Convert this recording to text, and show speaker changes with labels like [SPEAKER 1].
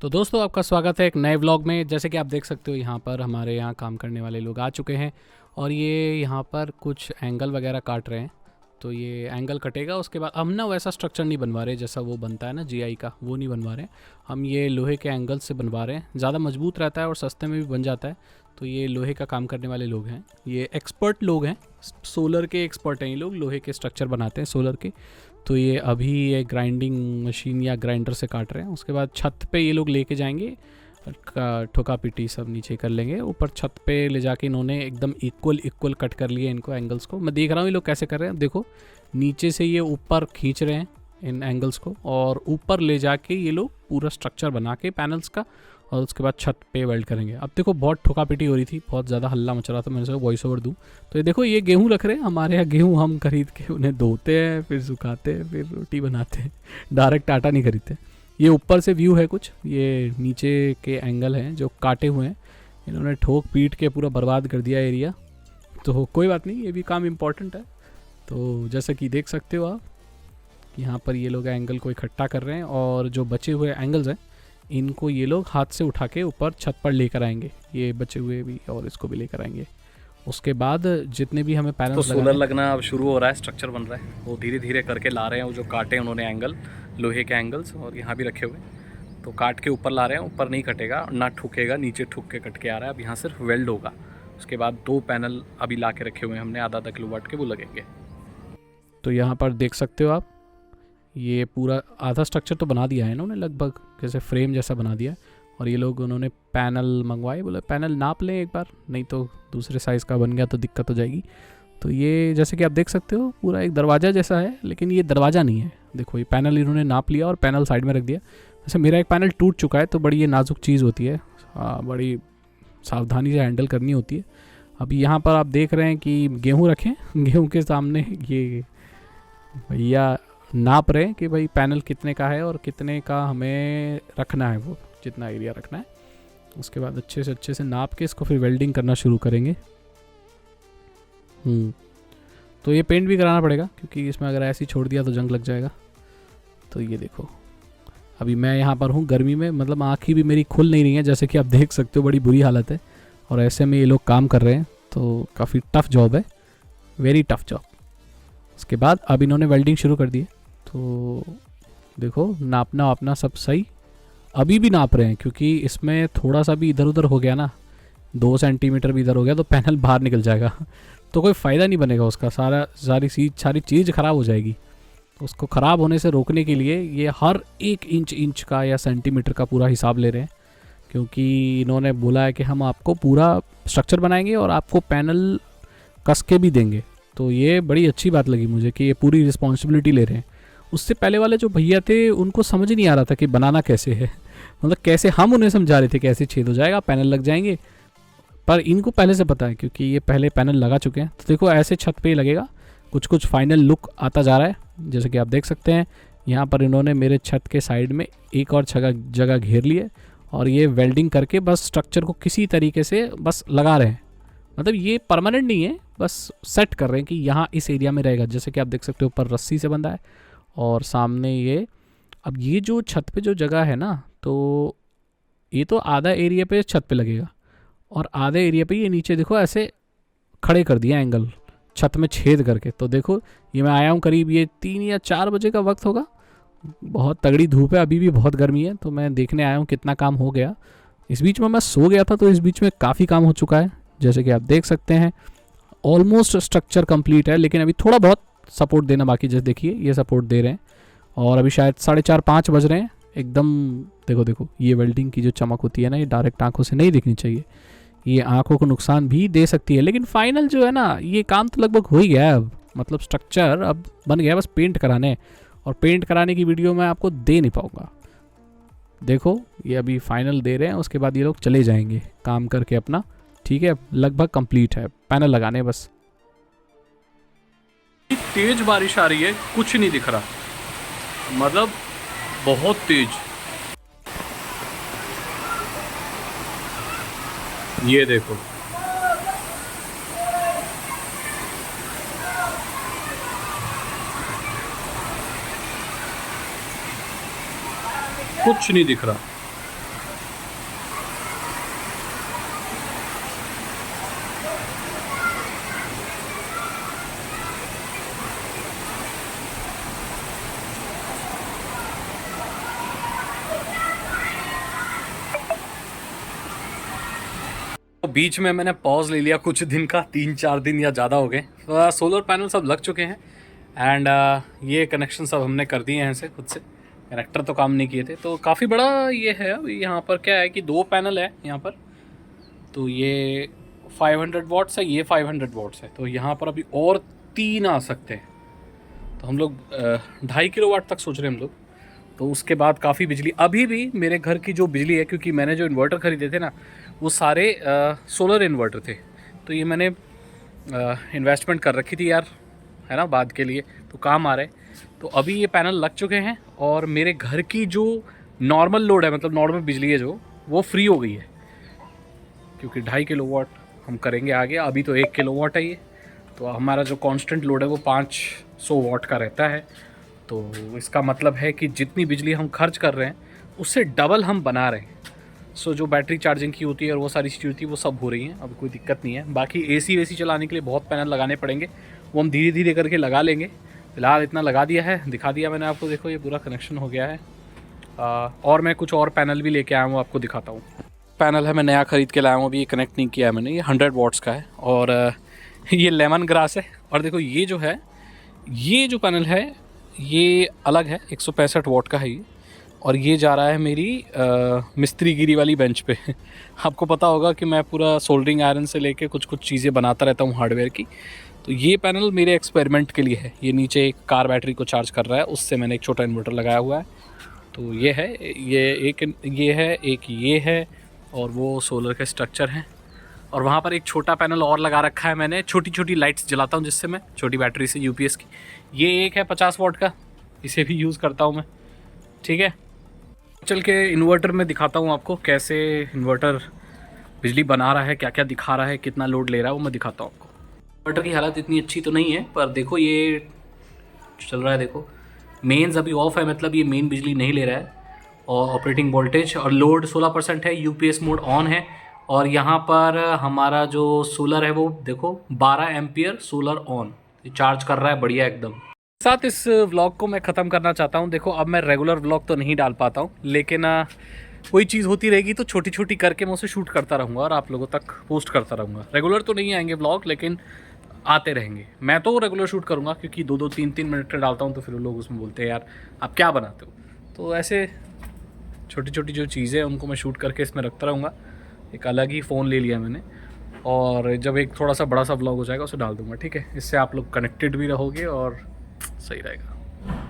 [SPEAKER 1] तो दोस्तों आपका स्वागत है एक नए व्लॉग में। जैसे कि आप देख सकते हो यहाँ पर हमारे यहाँ काम करने वाले लोग आ चुके हैं और ये यहाँ पर कुछ एंगल वगैरह काट रहे हैं। तो ये एंगल कटेगा, उसके बाद हम ना वैसा स्ट्रक्चर नहीं बनवा रहे जैसा वो बनता है ना जीआई का, वो नहीं बनवा रहे हैं। हम ये लोहे के एंगल से बनवा रहे हैं, ज़्यादा मजबूत रहता है और सस्ते में भी बन जाता है। तो ये लोहे का काम करने वाले लोग हैं, ये एक्सपर्ट लोग हैं, सोलर के एक्सपर्ट हैं ये लोग, लोहे के स्ट्रक्चर बनाते हैं सोलर के। तो ये अभी ये ग्राइंडिंग मशीन या ग्राइंडर से काट रहे हैं। उसके बाद छत पे ये लोग लेके जाएंगे, ठोका पीटी सब नीचे कर लेंगे। ऊपर छत पे ले जाके इन्होंने एकदम इक्वल कट कर लिए इनको एंगल्स को। मैं देख रहा हूँ ये लोग कैसे कर रहे हैं, देखो नीचे से ये ऊपर खींच रहे हैं इन एंगल्स को और ऊपर ले जाके ये लोग पूरा स्ट्रक्चर बना के पैनल्स का, और उसके बाद छत पे वेल्ड करेंगे। अब देखो बहुत ठोका पीटी हो रही थी, बहुत ज़्यादा हल्ला मच रहा था, मैंने सोचा वॉइस ओवर दूँ। तो ये देखो ये गेहूँ रख रहे हैं हमारे यहाँ, गेहूँ हम खरीद के उन्हें धोते हैं, फिर सुखाते हैं, फिर रोटी बनाते हैं, डायरेक्ट आटा नहीं खरीदते। ये ऊपर से व्यू है कुछ, ये नीचे के एंगल हैं जो काटे हुए हैं, इन्होंने ठोक पीट के पूरा बर्बाद कर दिया एरिया। तो कोई बात नहीं, ये भी काम इम्पॉर्टेंट है। तो जैसा कि देख सकते हो आप, यहाँ पर ये लोग एंगल को इकट्ठा कर रहे हैं और जो बचे हुए एंगल्स हैं इनको ये लोग हाथ से उठा के ऊपर छत पर लेकर आएंगे, ये बचे हुए भी, और इसको भी लेकर आएंगे। उसके बाद जितने भी हमें पैनल्स
[SPEAKER 2] तो सोलर लगना अब शुरू हो रहा है, स्ट्रक्चर बन रहा है, वो धीरे धीरे करके ला रहे हैं। वो जो काटे उन्होंने एंगल, लोहे के एंगल्स, और यहाँ भी रखे हुए, तो काट के ऊपर ला रहे हैं। ऊपर नहीं कटेगा ना ठुकेगा, नीचे ठुक के कट के आ रहा है। अब यहाँ सिर्फ वेल्ड होगा। उसके बाद 2 पैनल अभी ला के रखे हुए हैं हमने, आधा किलोवाट के, वो लगेंगे।
[SPEAKER 1] तो यहाँ पर देख सकते हो आप, ये पूरा आधा स्ट्रक्चर तो बना दिया है इन्होंने, लगभग जैसे फ्रेम जैसा बना दिया है। और ये लोग उन्होंने पैनल मंगवाए, बोले पैनल नाप लें एक बार, नहीं तो दूसरे साइज़ का बन गया तो दिक्कत हो जाएगी। तो ये जैसे कि आप देख सकते हो पूरा एक दरवाज़ा जैसा है, लेकिन ये दरवाज़ा नहीं है। देखो ये पैनल इन्होंने नाप लिया और पैनल साइड में रख दिया। वैसे मेरा एक पैनल टूट चुका है, तो बड़ी ये नाजुक चीज़ होती है, बड़ी सावधानी से हैंडल करनी होती है। अभी यहाँ पर आप देख रहे हैं कि गेहूँ रखें, गेहूँ के सामने ये भैया नाप रहे हैं कि भाई पैनल कितने का है और कितने का हमें रखना है, वो जितना एरिया रखना है। उसके बाद अच्छे से नाप के इसको फिर वेल्डिंग करना शुरू करेंगे। तो ये पेंट भी कराना पड़ेगा, क्योंकि इसमें अगर ऐसे ही छोड़ दिया तो जंग लग जाएगा। तो ये देखो अभी मैं यहाँ पर हूँ गर्मी में, मतलब आँखें भी मेरी खुल नहीं रही हैं, जैसे कि आप देख सकते हो बड़ी बुरी हालत है। और ऐसे में ये लोग काम कर रहे हैं, तो काफ़ी टफ जॉब है, वेरी टफ जॉब। उसके बाद अब इन्होंने वेल्डिंग शुरू कर दी है। तो देखो नापना वापना सब सही, अभी भी नाप रहे हैं, क्योंकि इसमें थोड़ा सा भी इधर उधर हो गया ना, 2 सेंटीमीटर भी इधर हो गया तो पैनल बाहर निकल जाएगा तो कोई फ़ायदा नहीं बनेगा उसका, सारी चीज़ ख़राब हो जाएगी। तो उसको ख़राब होने से रोकने के लिए ये हर एक इंच का या सेंटीमीटर का पूरा हिसाब ले रहे हैं, क्योंकि इन्होंने बोला है कि हम आपको पूरा स्ट्रक्चर बनाएंगे और आपको पैनल कस के भी देंगे। तो ये बड़ी अच्छी बात लगी मुझे कि ये पूरी रिस्पॉन्सिबिलिटी ले रहे हैं। उससे पहले वाले जो भैया थे उनको समझ नहीं आ रहा था कि बनाना कैसे है, मतलब कैसे हम उन्हें समझा रहे थे कि ऐसे छेद हो जाएगा, पैनल लग जाएंगे। पर इनको पहले से पता है, क्योंकि ये पहले पैनल लगा चुके हैं। तो देखो ऐसे छत पे ही लगेगा, कुछ फाइनल लुक आता जा रहा है। जैसे कि आप देख सकते हैं यहाँ पर इन्होंने मेरे छत के साइड में एक और जगह घेर ली है, और ये वेल्डिंग करके बस स्ट्रक्चर को किसी तरीके से बस लगा रहे हैं। मतलब ये परमानेंट नहीं है, बस सेट कर रहे हैं कि यहाँ इस एरिया में रहेगा। जैसे कि आप देख सकते हो ऊपर रस्सी से बंधा है और सामने ये, अब ये जो छत पे जो जगह है ना, तो ये तो आधा एरिया पे छत पे लगेगा और आधे एरिया पे ये नीचे देखो ऐसे खड़े कर दिया एंगल छत में छेद करके। तो देखो ये मैं आया हूँ करीब ये 3 या 4 बजे का वक्त होगा, बहुत तगड़ी धूप है, अभी भी बहुत गर्मी है। तो मैं देखने आया हूँ कितना काम हो गया। इस बीच में मैं सो गया था, तो इस बीच में काफ़ी काम हो चुका है। जैसे कि आप देख सकते हैं ऑलमोस्ट स्ट्रक्चर कंप्लीट है, लेकिन अभी थोड़ा बहुत सपोर्ट देना बाकी। जैसे देखिए ये सपोर्ट दे रहे हैं, और अभी शायद 4:30-5 बज रहे हैं एकदम। देखो ये वेल्डिंग की जो चमक होती है ना, ये डायरेक्ट आंखों से नहीं दिखनी चाहिए, ये आंखों को नुकसान भी दे सकती है। लेकिन फाइनल जो है ना, ये काम तो लगभग हो ही गया है अब, मतलब स्ट्रक्चर अब बन गया, बस पेंट कराने। और पेंट कराने की वीडियो मैं आपको दे नहीं पाऊँगा। देखो ये अभी फाइनल दे रहे हैं, उसके बाद ये लोग चले जाएंगे काम करके अपना। ठीक है, लगभग कंप्लीट है, पैनल लगाने बस।
[SPEAKER 2] तेज बारिश आ रही है, कुछ नहीं दिख रहा, मतलब बहुत तेज। ये देखो कुछ नहीं दिख रहा। बीच में मैंने पॉज ले लिया कुछ दिन का, 3-4 दिन या ज़्यादा हो गए। सोलर पैनल सब लग चुके हैं एंड ये कनेक्शन सब हमने कर दिए हैं से खुद से, कनेक्टर तो काम नहीं किए थे। तो काफ़ी बड़ा ये है। अभी यहाँ पर क्या है कि 2 पैनल है यहाँ पर, तो ये 500 वॉट्स है, ये 500 वॉट्स है, तो यहाँ पर अभी और 3 आ सकते हैं। तो हम लोग 2.5 किलोवाट तक सोच रहे हैं हम लोग। तो उसके बाद काफ़ी बिजली, अभी भी मेरे घर की जो बिजली है, क्योंकि मैंने जो इन्वर्टर ख़रीदे थे ना वो सारे सोलर इन्वर्टर थे, तो ये मैंने इन्वेस्टमेंट कर रखी थी यार, है ना, बाद के लिए, तो काम आ रहे। तो अभी ये पैनल लग चुके हैं और मेरे घर की जो नॉर्मल लोड है, मतलब नॉर्मल बिजली है जो, वो फ्री हो गई है, क्योंकि 2.5 किलोवाट हम करेंगे आगे। अभी तो 1 किलोवाट है ये, तो हमारा जो कांस्टेंट लोड है वो 500 वाट का रहता है। तो इसका मतलब है कि जितनी बिजली हम खर्च कर रहे हैं उससे डबल हम बना रहे हैं। सो जो बैटरी चार्जिंग की होती है और वो सारी चीज़ होती है वो सब हो रही हैं, अब कोई दिक्कत नहीं है। बाकी एसी वेसी चलाने के लिए बहुत पैनल लगाने पड़ेंगे, वो हम धीरे धीरे करके लगा लेंगे। फिलहाल इतना लगा दिया है, दिखा दिया मैंने आपको, देखो ये पूरा कनेक्शन हो गया है। और मैं कुछ और पैनल भी लेके आया हूँ, आपको दिखाता हूँ। पैनल है मैं नया ख़रीद के लाया हूँ, अभी ये कनेक्ट नहीं किया है मैंने, ये 100 वॉट्स का है और ये लेमन ग्रास है। और देखो ये जो है, ये जो पैनल है ये अलग है, 165 वॉट का है ये, और ये जा रहा है मेरी मिस्त्रीगिरी वाली बेंच पे। आपको पता होगा कि मैं पूरा सोल्डरिंग आयरन से लेके कुछ कुछ चीज़ें बनाता रहता हूँ हार्डवेयर की। तो ये पैनल मेरे एक्सपेरिमेंट के लिए है। ये नीचे एक कार बैटरी को चार्ज कर रहा है, उससे मैंने एक छोटा इन्वर्टर लगाया हुआ है। तो ये है, ये एक ये है और वो सोलर के स्ट्रक्चर हैं। और वहाँ पर एक छोटा पैनल और लगा रखा है मैंने, छोटी छोटी लाइट्स जलाता हूँ जिससे मैं, छोटी बैटरी से यूपीएस की। ये एक है 50 वॉट का, इसे भी यूज़ करता हूँ मैं, ठीक है। चल के इन्वर्टर में दिखाता हूँ आपको कैसे इन्वर्टर बिजली बना रहा है, क्या क्या दिखा रहा है, कितना लोड ले रहा है, वो मैं दिखाता हूँ आपको। इन्वर्टर की हालत इतनी अच्छी तो नहीं है, पर देखो ये चल रहा है, देखो मेन्स अभी ऑफ है, मतलब ये मेन बिजली नहीं ले रहा है। और ऑपरेटिंग वोल्टेज और लोड 16% है, यूपीएस मोड ऑन है। और यहाँ पर हमारा जो सोलर है वो देखो 12 एम्पियर सोलर ऑन, चार्ज कर रहा है बढ़िया एकदम। साथ इस व्लॉग को मैं ख़त्म करना चाहता हूँ। देखो अब मैं रेगुलर व्लॉग तो नहीं डाल पाता हूँ, लेकिन कोई चीज़ होती रहेगी तो छोटी छोटी करके मैं उसे शूट करता रहूँगा और आप लोगों तक पोस्ट करता रहूँगा। रेगुलर तो नहीं आएंगे व्लॉग, लेकिन आते रहेंगे। मैं तो रेगुलर शूट करूँगा, क्योंकि 2-2, 3-3 मिनट का डालता हूँ तो फिर लोग उसमें बोलते हैं यार आप क्या बनाते हो। तो ऐसे छोटी छोटी जो चीज़ें हैं उनको मैं शूट करके इसमें रखता रहूँगा। एक अलग ही फ़ोन ले लिया मैंने, और जब एक थोड़ा सा बड़ा सा व्लॉग हो जाएगा उसे डाल दूँगा, ठीक है। इससे आप लोग कनेक्टेड भी रहोगे और सही रहेगा।